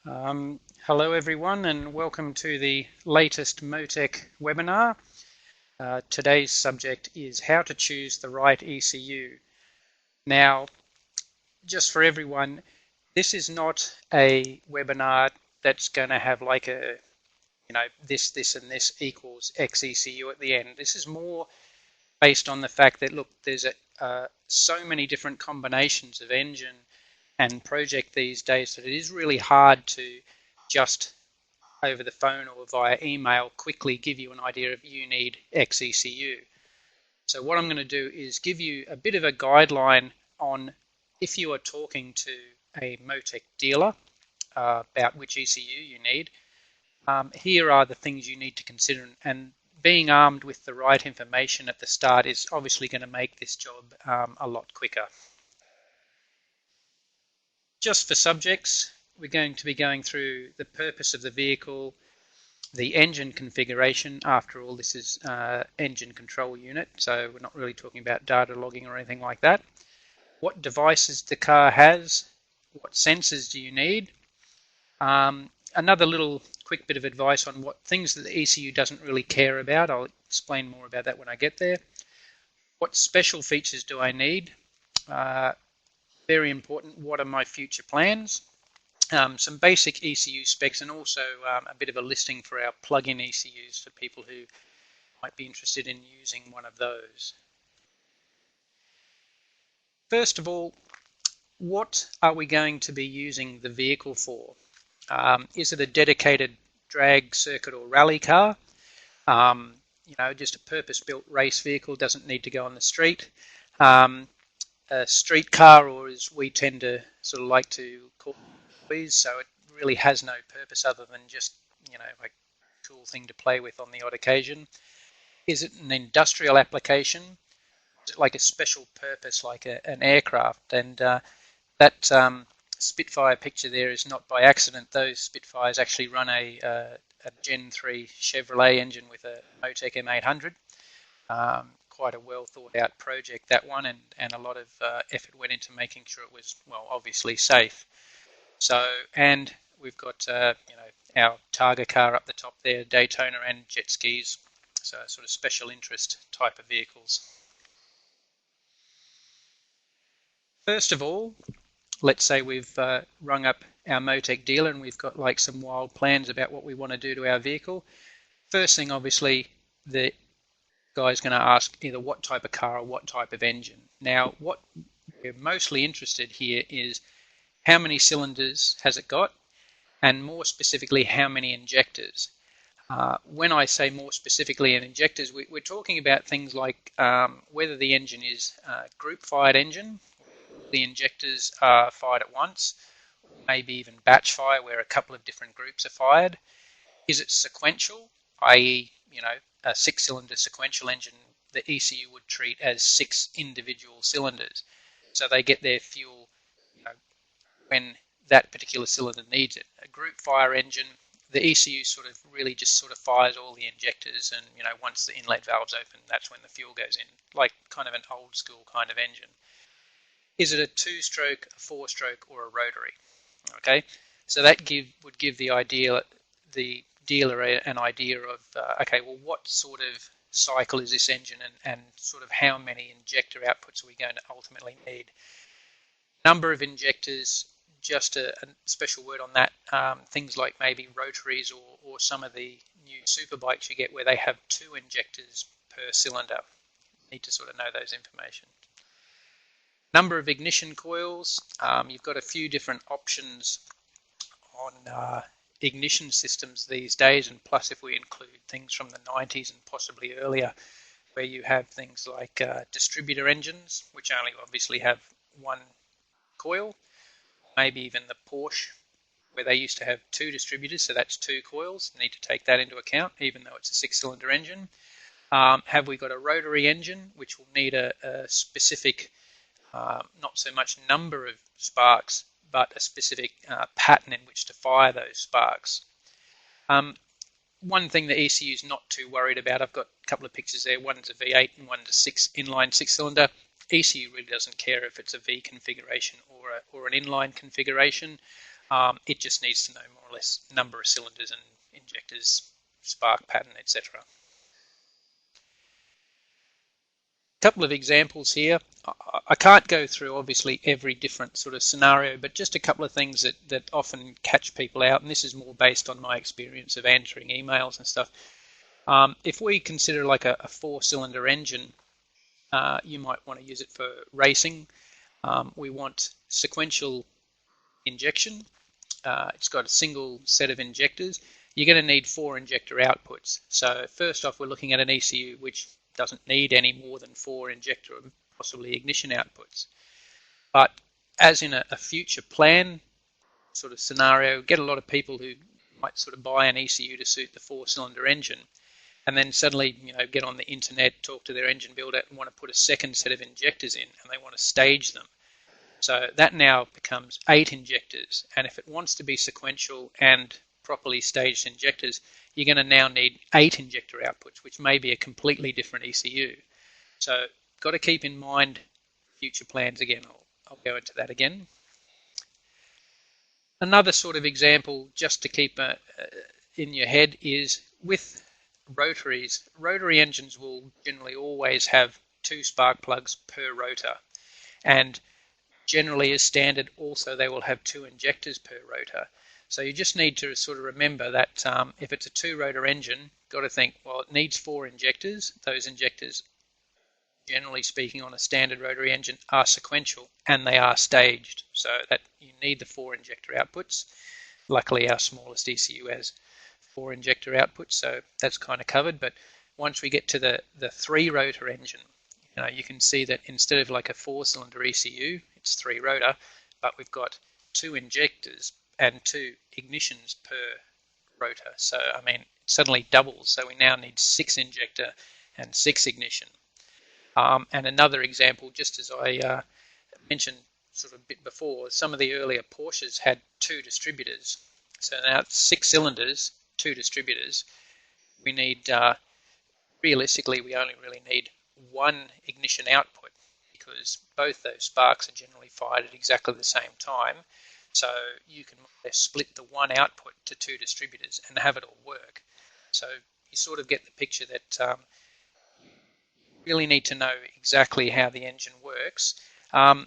Hello everyone and welcome to the latest Motec webinar. Today's subject is how to choose the right ECU. Now, just for everyone, this is not a webinar that's going to have like a, this and this equals X ECU at the end. This is more based on the fact that, look, there's so many different combinations of engine and project these days that it is really hard to just over the phone or via email quickly give you an idea of you need X ECU. So what I'm going to do is give you a bit of a guideline on if you are talking to a Motec dealer about which ECU you need. Here are the things you need to consider, and being armed with the right information at the start is obviously going to make this job a lot quicker. Just for subjects, we're going to be going through the purpose of the vehicle, the engine configuration. After all, this is engine control unit, so we're not really talking about data logging or anything like that. What devices the car has, what sensors do you need. Another little quick bit of advice on what things that the ECU doesn't really care about. I'll explain more about that when I get there. What special features do I need? Very important, what are my future plans? Some basic ECU specs, and also a bit of a listing for our plug-in ECUs for people who might be interested in using one of those. First of all, what are we going to be using the vehicle for? Is it a dedicated drag, circuit or rally car? Just a purpose-built race vehicle, doesn't need to go on the street. A street car, or as we tend to sort of like to call it, so it really has no purpose other than just, a cool thing to play with on the odd occasion. Is it an industrial application? Is it like a special purpose like an aircraft? And that Spitfire picture there is not by accident. Those Spitfires actually run a Gen 3 Chevrolet engine with a Motec M800. Quite a well thought out project, that one, and a lot of effort went into making sure it was, well, obviously safe. So, and we've got our Targa car up the top there, Daytona and jet skis, so sort of special interest type of vehicles. First of all, let's say we've rung up our Motec dealer and we've got like some wild plans about what we want to do to our vehicle. First thing, obviously, the guy's going to ask either what type of car or what type of engine. Now, what we're mostly interested here is how many cylinders has it got, and more specifically, how many injectors. When I say more specifically in injectors, we're talking about things like whether the engine is a group-fired engine, the injectors are fired at once, maybe even batch fire where a couple of different groups are fired. Is it sequential, i.e., a 6-cylinder sequential engine, the ECU would treat as 6 individual cylinders. So they get their fuel when that particular cylinder needs it. A group fire engine, the ECU really just fires all the injectors, and once the inlet valve's open, that's when the fuel goes in, like kind of an old school kind of engine. Is it a 2-stroke, a 4-stroke, or a rotary? Okay, so that would give the dealer an idea of, okay, well, what sort of cycle is this engine, and sort of how many injector outputs are we going to ultimately need. Number of injectors, just a special word on that, things like maybe rotaries or some of the new superbikes you get where they have 2 injectors per cylinder. You need to sort of know those information. Number of ignition coils, you've got a few different options on ignition systems these days, and plus if we include things from the 90s and possibly earlier, where you have things like distributor engines, which only obviously have 1 coil, maybe even the Porsche, where they used to have 2 distributors, so that's 2 coils. Need to take that into account, even though it's a 6-cylinder engine. Have we got a rotary engine, which will need a specific, not so much number of sparks, but a specific pattern in which to fire those sparks. One thing the ECU is not too worried about, I've got a couple of pictures there, one's a V8 and one's a inline 6-cylinder. ECU really doesn't care if it's a V configuration or an inline configuration. It just needs to know more or less number of cylinders and injectors, spark pattern, etc. Couple of examples here. I can't go through obviously every different sort of scenario, but just a couple of things that often catch people out, and this is more based on my experience of answering emails and stuff. If we consider like a 4-cylinder engine, you might want to use it for racing. We want sequential injection. It's got a single set of injectors. You're going to need 4 injector outputs. So first off, we're looking at an ECU which doesn't need any more than 4 injector and possibly ignition outputs. But as in a future plan sort of scenario, get a lot of people who might sort of buy an ECU to suit the 4-cylinder engine, and then suddenly get on the internet, talk to their engine builder, and want to put a second set of injectors in, and they want to stage them. So that now becomes 8 injectors, and if it wants to be sequential and properly staged injectors, you're going to now need 8 injector outputs, which may be a completely different ECU. So got to keep in mind future plans again. I'll go into that again. Another sort of example, just to keep in your head, is with rotaries. Rotary engines will generally always have 2 spark plugs per rotor, and generally as standard also they will have 2 injectors per rotor. So you just need to sort of remember that if it's a 2-rotor engine, got to think, well, it needs 4 injectors. Those injectors, generally speaking on a standard rotary engine, are sequential and they are staged, so that you need the 4 injector outputs. Luckily our smallest ECU has 4 injector outputs, so that's kind of covered. But once we get to the 3-rotor engine, you can see that instead of like a 4-cylinder ECU, it's 3-rotor, but we've got 2 injectors and 2 ignitions per rotor. So I mean, it suddenly doubles. So we now need 6 injector and 6 ignition. And another example, just as I mentioned sort of a bit before, some of the earlier Porsches had 2 distributors. So now it's 6 cylinders, 2 distributors. We need, realistically, we only really need 1 ignition output, because both those sparks are generally fired at exactly the same time. So you can split the 1 output to 2 distributors and have it all work. So you sort of get the picture that you really need to know exactly how the engine works. 9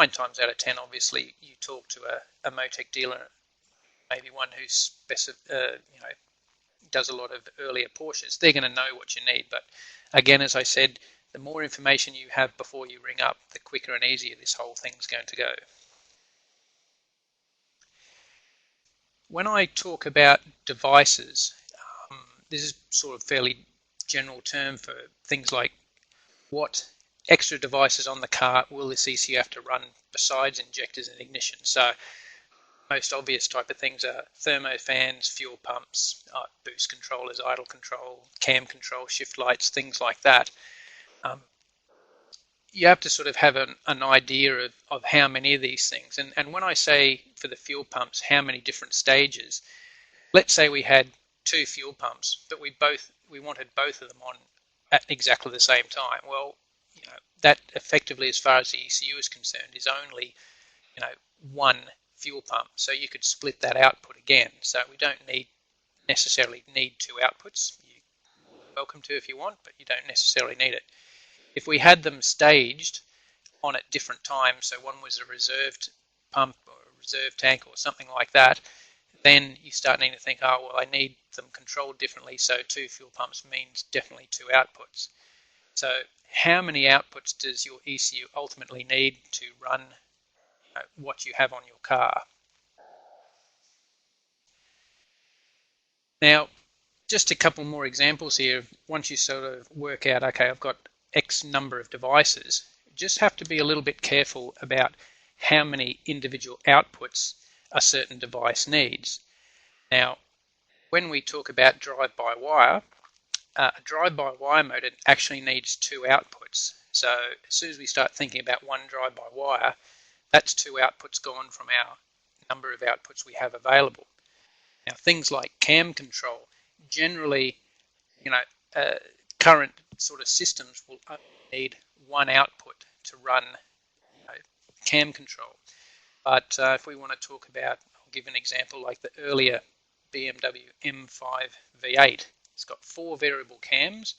times out of 10, obviously, you talk to a Motec dealer, maybe one who does a lot of earlier Porsches. They're going to know what you need. But again, as I said, the more information you have before you ring up, the quicker and easier this whole thing's going to go. When I talk about devices, this is sort of fairly general term for things like what extra devices on the car will this ECU have to run besides injectors and ignition. So most obvious type of things are thermofans, fuel pumps, boost controllers, idle control, cam control, shift lights, things like that. You have to sort of have an idea of how many of these things. And when I say for the fuel pumps, how many different stages, let's say we had 2 fuel pumps, but we wanted both of them on at exactly the same time. Well, that effectively, as far as the ECU is concerned, is only 1 fuel pump. So you could split that output again. So we don't necessarily need 2 outputs. You're welcome to if you want, but you don't necessarily need it. If we had them staged on at different times, so one was a reserved pump or a reserve tank or something like that, then you start needing to think, oh, well, I need them controlled differently, so 2 fuel pumps means definitely 2 outputs. So how many outputs does your ECU ultimately need to run what you have on your car? Now, just a couple more examples here. Once you sort of work out, okay, I've got X number of devices, you just have to be a little bit careful about how many individual outputs a certain device needs. Now, when we talk about drive-by-wire, a drive-by-wire motor actually needs 2 outputs. So as soon as we start thinking about one drive-by-wire, that's 2 outputs gone from our number of outputs we have available. Now, things like cam control, generally, current sort of systems will only need 1 output to run cam control. But if we want to talk about, I'll give an example like the earlier BMW M5 V8. It's got 4 variable cams.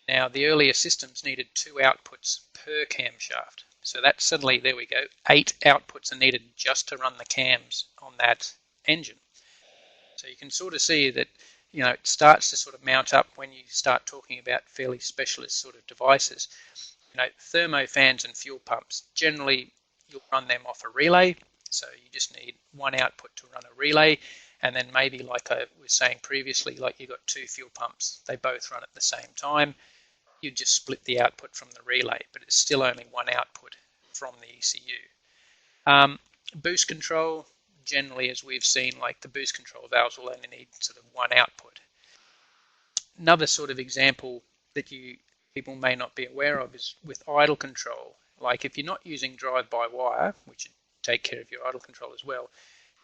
Now the earlier systems needed 2 outputs per camshaft. So that's suddenly, there we go, 8 outputs are needed just to run the cams on that engine. So you can sort of see that, it starts to sort of mount up when you start talking about fairly specialist sort of devices. Thermofans and fuel pumps, generally you'll run them off a relay. So you just need 1 output to run a relay. And then maybe, like I was saying previously, like you've got 2 fuel pumps, they both run at the same time. You just split the output from the relay, but it's still only 1 output from the ECU. Boost control, generally, as we've seen, like the boost control valves will only need sort of 1 output. Another sort of example that people may not be aware of is with idle control. Like if you're not using drive-by-wire, which would take care of your idle control as well,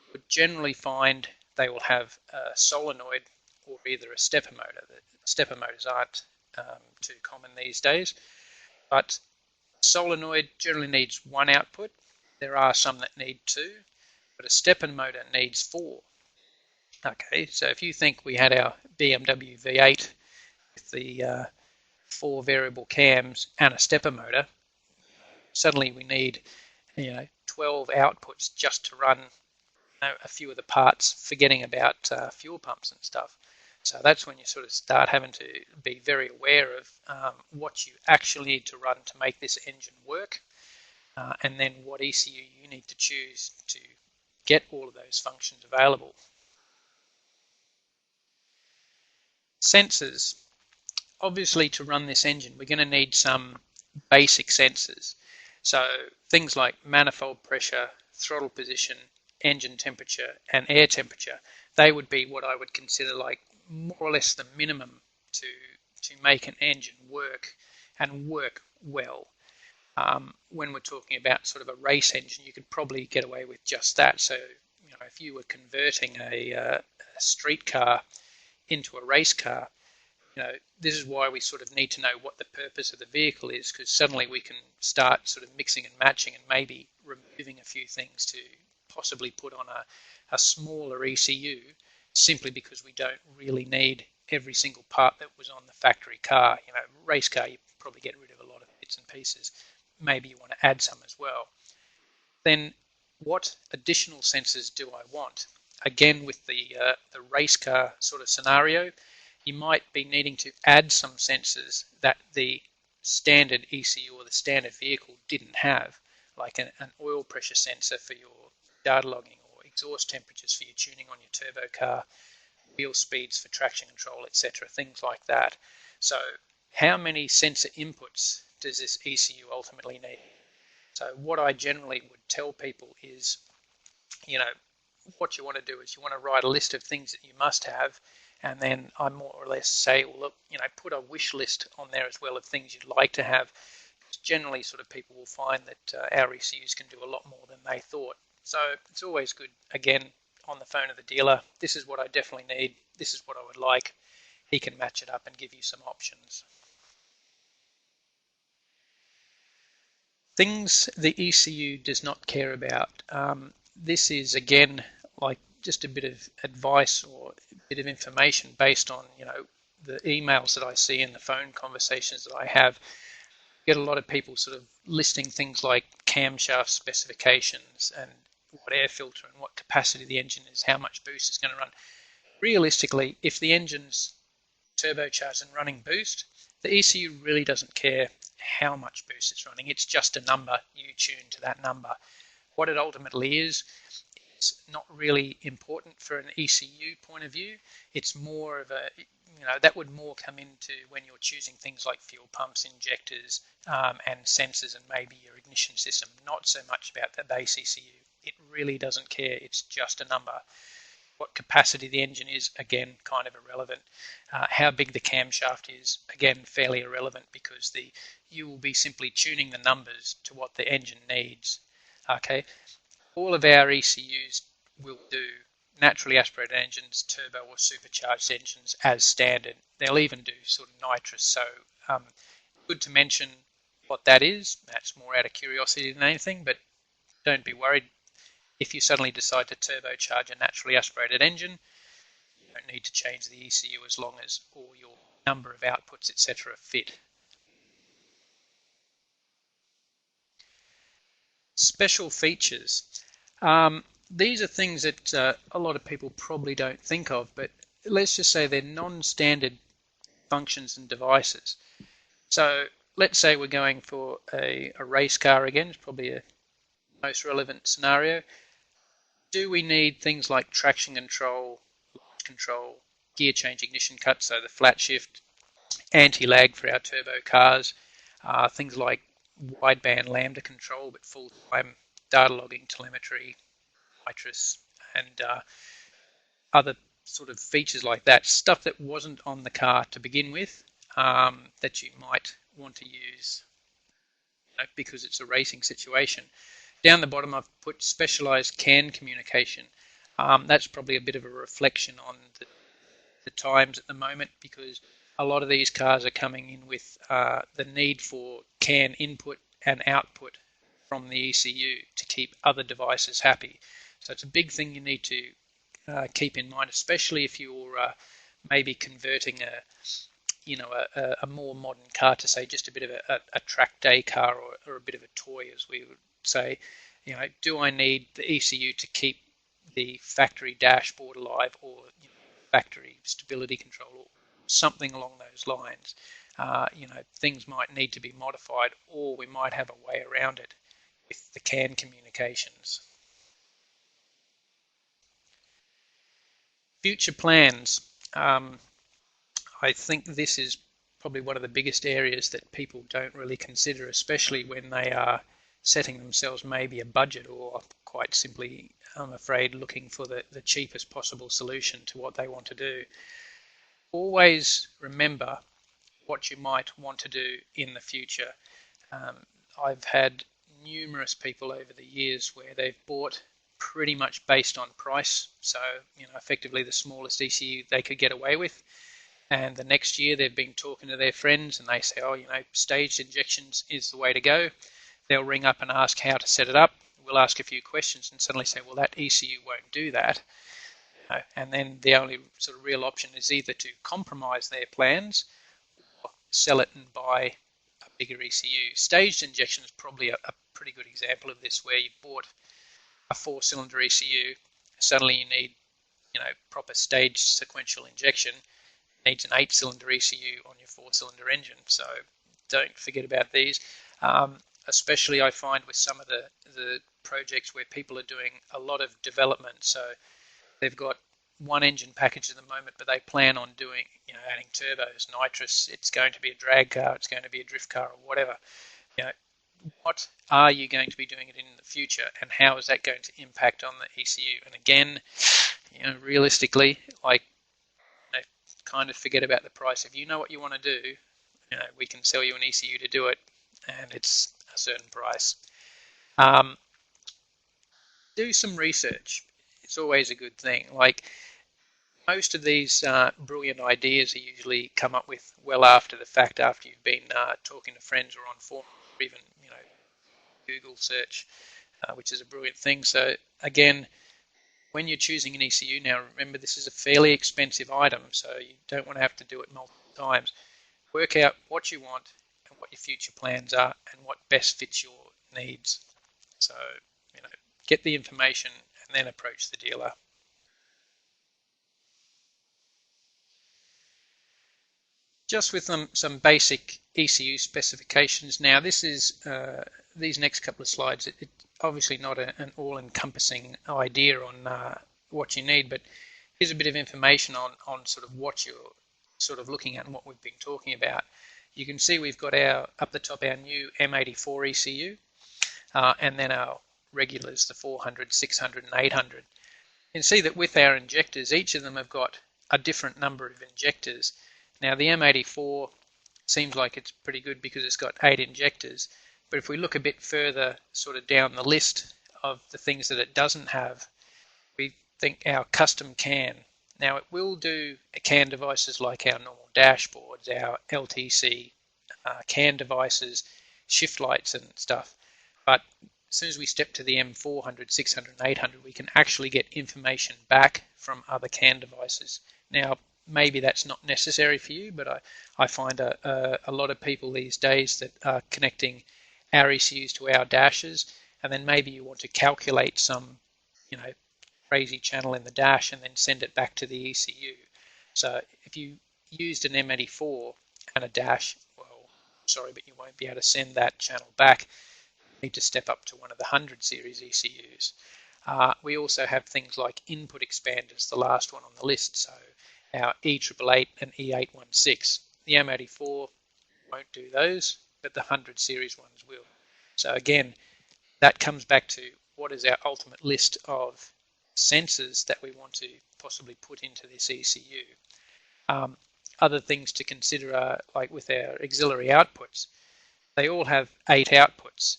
you would generally find they will have a solenoid or either a stepper motor. The stepper motors aren't too common these days, but solenoid generally needs 1 output. There are some that need 2, but a stepper motor needs 4. Okay, so if you think we had our BMW V8 with the 4 variable cams and a stepper motor, suddenly we need 12 outputs just to run a few of the parts, forgetting about fuel pumps and stuff. So that's when you sort of start having to be very aware of what you actually need to run to make this engine work, and then what ECU you need to choose to get all of those functions available. Sensors. Obviously, to run this engine, we're going to need some basic sensors. So things like manifold pressure, throttle position, engine temperature, and air temperature, they would be what I would consider like more or less the minimum to make an engine work and work well. When we're talking about sort of a race engine, you could probably get away with just that. So, if you were converting a street car into a race car, this is why we sort of need to know what the purpose of the vehicle is, because suddenly we can start sort of mixing and matching and maybe removing a few things to possibly put on a smaller ECU, simply because we don't really need every single part that was on the factory car. Race car, you probably get rid of a lot of bits and pieces. Maybe you want to add some as well. Then what additional sensors do I want? Again, with the race car sort of scenario, you might be needing to add some sensors that the standard ECU or the standard vehicle didn't have, like an oil pressure sensor for your data logging, or exhaust temperatures for your tuning on your turbo car, wheel speeds for traction control, etc., things like that. So how many sensor inputs does this ECU ultimately need? So what I generally would tell people is, what you want to do is you want to write a list of things that you must have, and then I more or less say, well, look, put a wish list on there as well of things you'd like to have. Generally, sort of people will find that our ECUs can do a lot more than they thought. So it's always good, again, on the phone of the dealer, this is what I definitely need, this is what I would like. He can match it up and give you some options. Things the ECU does not care about. This is, again, like just a bit of advice or a bit of information based on, the emails that I see and the phone conversations that I have. Get a lot of people sort of listing things like camshaft specifications and what air filter and what capacity the engine is, how much boost it's going to run. Realistically, if the engine's turbocharged and running boost, the ECU really doesn't care how much boost it's running. It's just a number. You tune to that number. What it ultimately is, it's not really important for an ECU point of view. It's more of a, that would more come into when you're choosing things like fuel pumps, injectors, and sensors, and maybe your ignition system. Not so much about the base ECU. It really doesn't care. It's just a number. What capacity the engine is, again, kind of irrelevant. How big the camshaft is, again, fairly irrelevant, because you will be simply tuning the numbers to what the engine needs. Okay, all of our ECUs will do naturally aspirated engines, turbo or supercharged engines as standard. They'll even do sort of nitrous. So good to mention what that is. That's more out of curiosity than anything, but don't be worried. if you suddenly decide to turbocharge a naturally aspirated engine, you don't need to change the ECU as long as all your number of outputs, etc. fit. Special features. These are things that a lot of people probably don't think of, but let's just say they're non-standard functions and devices. So let's say we're going for a race car again, it's probably a most relevant scenario. Do we need things like traction control, gear change ignition cut, so the flat shift, anti-lag for our turbo cars, things like wideband lambda control, but full-time data logging, telemetry, nitrous, and other sort of features like that, stuff that wasn't on the car to begin with, that you might want to use because it's a racing situation. Down the bottom I've put specialized CAN communication. That's probably a bit of a reflection on the times at the moment, because a lot of these cars are coming in with the need for CAN input and output from the ECU to keep other devices happy. So it's a big thing you need to keep in mind, especially if you're maybe converting a more modern car to, say, just a bit of a track day car or a bit of a toy, as we would say. Do I need the ECU to keep the factory dashboard alive, or factory stability control, or something along those lines? Things might need to be modified, or we might have a way around it with the CAN communications. Future plans. I think this is probably one of the biggest areas that people don't really consider, especially when they are setting themselves maybe a budget, or quite simply, I'm afraid, looking for the cheapest possible solution to what they want to do. Always remember what you might want to do in the future. I've had numerous people over the years where they've bought pretty much based on price, so effectively the smallest ECU they could get away with, and the next year they've been talking to their friends and they say, oh, staged injections is the way to go. They'll ring up and ask how to set it up. We'll ask a few questions and suddenly say, well, that ECU won't do that. And then the only sort of real option is either to compromise their plans or sell it and buy a bigger ECU. Staged injection is probably a pretty good example of this, where you bought a 4-cylinder ECU, suddenly you need proper staged sequential injection. It needs an 8-cylinder ECU on your 4-cylinder engine, so don't forget about these. Especially I find with some of the projects where people are doing a lot of development, so they've got one engine package at the moment, but they plan on doing, adding turbos, nitrous, it's going to be a drag car, it's going to be a drift car, or whatever. What are you going to be doing it in the future, and how is that going to impact on the ECU? And again, realistically, kind of forget about the price. If you know what you want to do, we can sell you an ECU to do it, and it's a certain price. Do some research. It's always a good thing. Most of these brilliant ideas are usually come up with well after the fact, after you've been talking to friends or on forums, or even Google search, which is a brilliant thing. So again, when you're choosing an ECU, now remember this is a fairly expensive item, so you don't want to have to do it multiple times. Work out what you want and what your future plans are and what best fits your needs. So, get the information and then approach the dealer. Just with some basic ECU specifications. Now, this is these next couple of slides. It's obviously not an all-encompassing idea on what you need, but here's a bit of information on sort of what you're sort of looking at and what we've been talking about. You can see we've got up the top our new M84 ECU, and then our regulars, the 400, 600, and 800. You can see that with our injectors, each of them have got a different number of injectors. Now the M84 seems like it's pretty good because it's got 8 injectors, but if we look a bit further sort of down the list of the things that it doesn't have, we think our custom CAN. Now it will do CAN devices like our normal dashboards, our LTC CAN devices, shift lights and stuff, but as soon as we step to the M400, 600, and 800, we can actually get information back from other CAN devices. Now, maybe that's not necessary for you, but I find a lot of people these days that are connecting our ECUs to our dashes, and then maybe you want to calculate some, crazy channel in the dash and then send it back to the ECU. So if you used an M84 and a dash, well, sorry, but you won't be able to send that channel back. You need to step up to one of the 100 series ECUs. We also have things like input expanders, the last one on the list. So our E888 and E816. The M84 won't do those, but the 100 series ones will. So again, that comes back to what is our ultimate list of sensors that we want to possibly put into this ECU. Other things to consider are, like with our auxiliary outputs, they all have 8 outputs.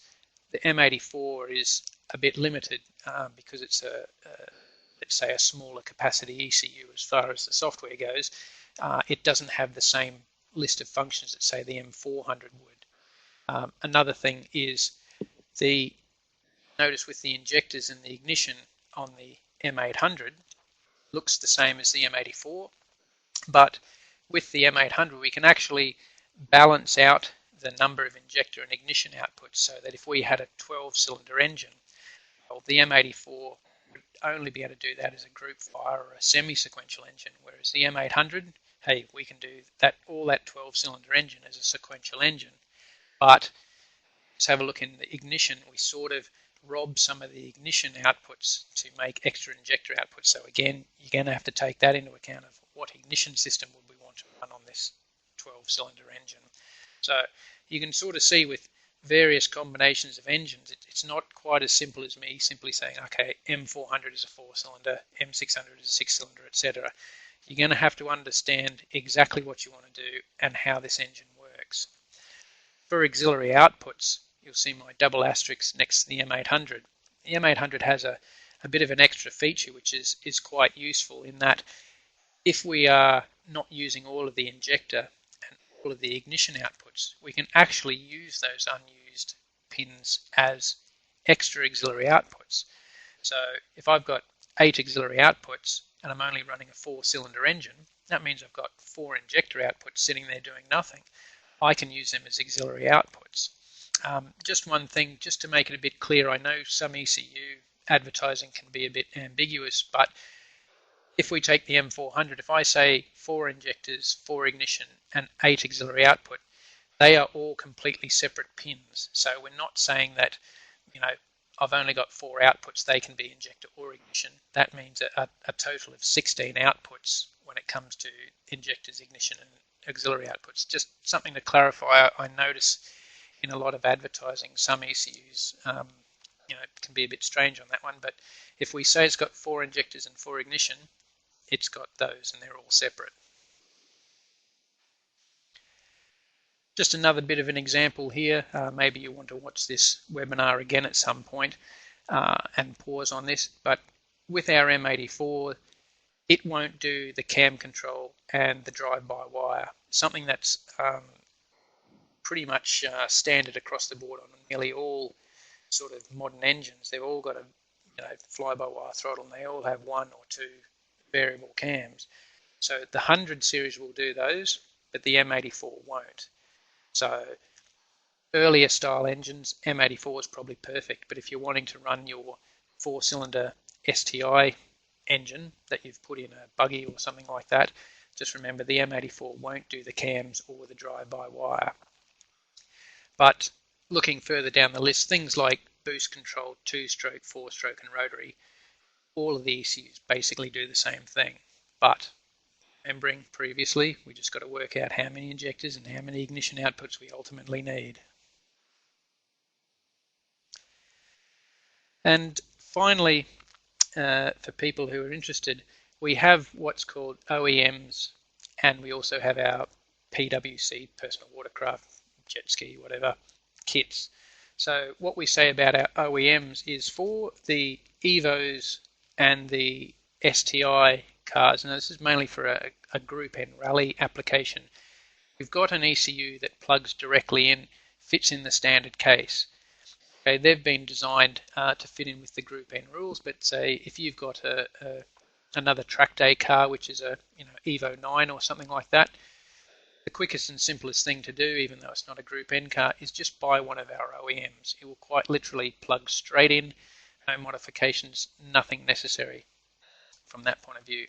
The M84 is a bit limited because it's let's say a smaller capacity ECU as far as the software goes. It doesn't have the same list of functions that say the M400 would. Another thing is notice with the injectors and the ignition on the M800 looks the same as the M84, but with the M800 we can actually balance out the number of injector and ignition outputs, so that if we had a 12-cylinder engine, well, the M84 would only be able to do that as a group fire or a semi-sequential engine, whereas the M800, hey, we can do that, all that 12-cylinder engine as a sequential engine. But let's have a look in the ignition. We sort of rob some of the ignition outputs to make extra injector outputs. So again, you're going to have to take that into account of what ignition system would we want to run on this 12-cylinder engine. So you can sort of see with various combinations of engines, it's not quite as simple as me simply saying, okay, M400 is a 4-cylinder, M600 is a 6-cylinder, etc. You're going to have to understand exactly what you want to do and how this engine works. For auxiliary outputs, you'll see my double asterisk next to the M800. The M800 has a bit of an extra feature which is quite useful, in that if we are not using all of the injector and all of the ignition outputs, we can actually use those unused pins as extra auxiliary outputs. So if I've got 8 auxiliary outputs and I'm only running a 4-cylinder engine, that means I've got 4 injector outputs sitting there doing nothing. I can use them as auxiliary outputs. Just one thing, just to make it a bit clear, I know some ECU advertising can be a bit ambiguous, but if we take the M400, if I say 4 injectors, 4 ignition, and 8 auxiliary output, they are all completely separate pins. So we're not saying that, I've only got 4 outputs, they can be injector or ignition. That means a total of 16 outputs when it comes to injectors, ignition, and auxiliary outputs. Just something to clarify. I notice in a lot of advertising, some ECUs can be a bit strange on that one, but if we say it's got 4 injectors and 4 ignition, it's got those and they're all separate. Just another bit of an example here. Maybe you want to watch this webinar again at some point and pause on this, but with our M84, it won't do the cam control and the drive-by-wire, something that's pretty much standard across the board on nearly all sort of modern engines. They've all got a fly-by-wire throttle, and they all have 1 or 2 variable cams. So the 100 series will do those, but the M84 won't. So earlier style engines, M84 is probably perfect, but if you're wanting to run your 4-cylinder STI engine that you've put in a buggy or something like that, just remember the M84 won't do the cams or the drive-by-wire. But looking further down the list, things like boost control, 2-stroke, 4-stroke, and rotary, all of the ECUs basically do the same thing. But remembering previously, we just got to work out how many injectors and how many ignition outputs we ultimately need. And finally, for people who are interested, we have what's called OEMs, and we also have our PWC, personal watercraft, jet ski, whatever, kits. So what we say about our OEMs is for the Evos and the STI cars, and this is mainly for a Group N rally application, we've got an ECU that plugs directly in, fits in the standard case. Okay, they've been designed to fit in with the Group N rules, but say if you've got another track day car, which is a Evo 9 or something like that, the quickest and simplest thing to do, even though it's not a Group N car, is just buy one of our OEMs. It will quite literally plug straight in, no modifications, nothing necessary from that point of view.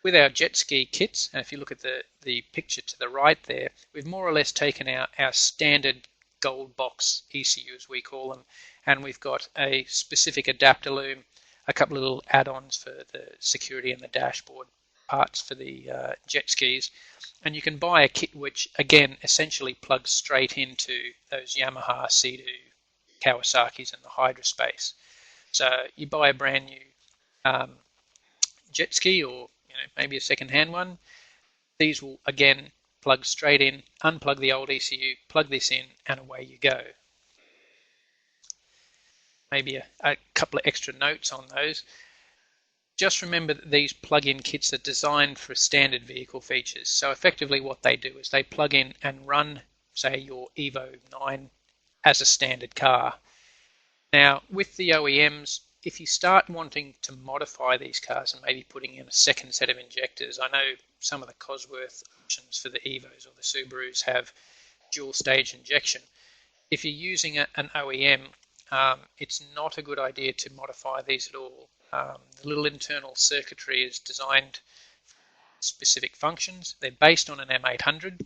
With our jet ski kits, and if you look at the picture to the right there, we've more or less taken our standard gold box ECU, as we call them, and we've got a specific adapter loom, a couple of little add-ons for the security and the dashboard parts for the jet skis, and you can buy a kit which, again, essentially plugs straight into those Yamaha, Sea-Doo, Kawasaki's and the Hydraspace. So you buy a brand new jet ski or maybe a second-hand one. These will again plug straight in, unplug the old ECU, plug this in, and away you go. Maybe a couple of extra notes on those. Just remember that these plug-in kits are designed for standard vehicle features. So effectively what they do is they plug in and run, say, your Evo 9 as a standard car. Now, with the OEMs, if you start wanting to modify these cars and maybe putting in a second set of injectors, I know some of the Cosworth options for the Evos or the Subarus have dual stage injection. If you're using an OEM, it's not a good idea to modify these at all. The little internal circuitry is designed for specific functions. They're based on an M800,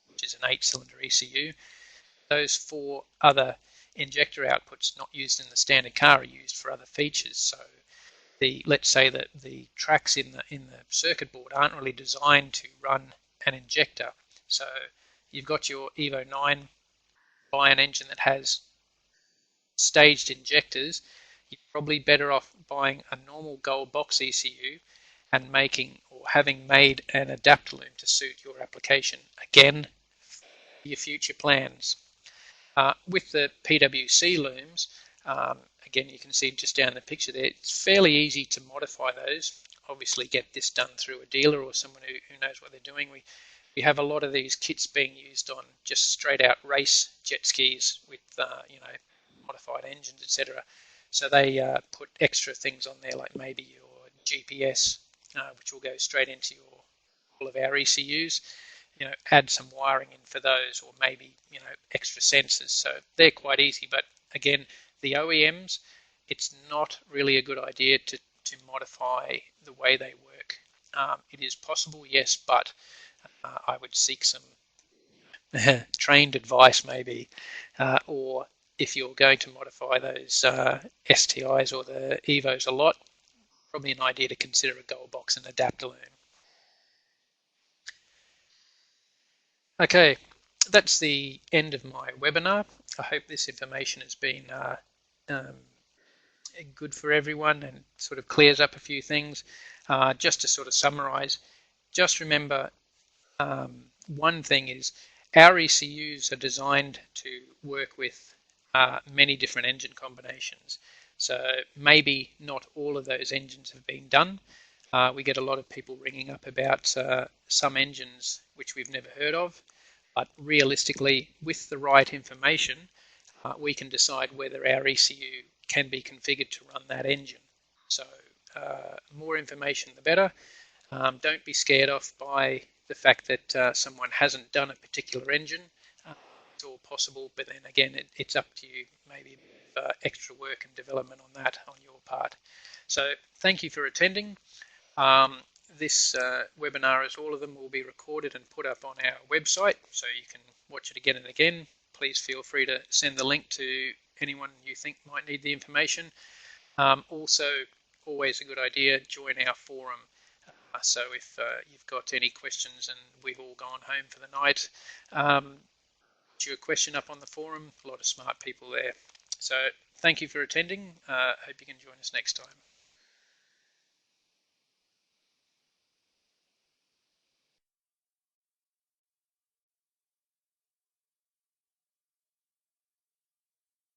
which is an 8-cylinder ECU. Those 4 other injector outputs not used in the standard car are used for other features. So let's say that the tracks in the circuit board aren't really designed to run an injector. So you've got your Evo 9, buy an engine that has staged injectors, you're probably better off buying a normal gold box ECU and making or having made an adapter loom to suit your application. Again, for your future plans. With the PWC looms, again, you can see just down the picture there, it's fairly easy to modify those. Obviously get this done through a dealer or someone who knows what they're doing. We have a lot of these kits being used on just straight out race jet skis with modified engines, etc. So they put extra things on there, like maybe your GPS, which will go straight into all of our ECUs. Add some wiring in for those, or maybe extra sensors. So they're quite easy. But again, the OEMs, it's not really a good idea to modify the way they work. It is possible, yes, but I would seek some trained advice maybe, or if you're going to modify those STIs or the Evos a lot, probably an idea to consider a gold box and adapter loom. Okay, that's the end of my webinar. I hope this information has been good for everyone and sort of clears up a few things. Just to sort of summarize, just remember one thing is our ECUs are designed to work with many different engine combinations. So maybe not all of those engines have been done. We get a lot of people ringing up about some engines which we've never heard of, but realistically, with the right information, we can decide whether our ECU can be configured to run that engine. So more information the better. Don't be scared off by the fact that someone hasn't done a particular engine. It's all possible, but then again, it's up to you, maybe extra work and development on that on your part. So thank you for attending. This webinar, as all of them, will be recorded and put up on our website, so you can watch it again and again. Please feel free to send the link to anyone you think might need the information. Also, always a good idea, join our forum. So if you've got any questions and we've all gone home for the night, put your question up on the forum. A lot of smart people there. So thank you for attending. Hope you can join us next time.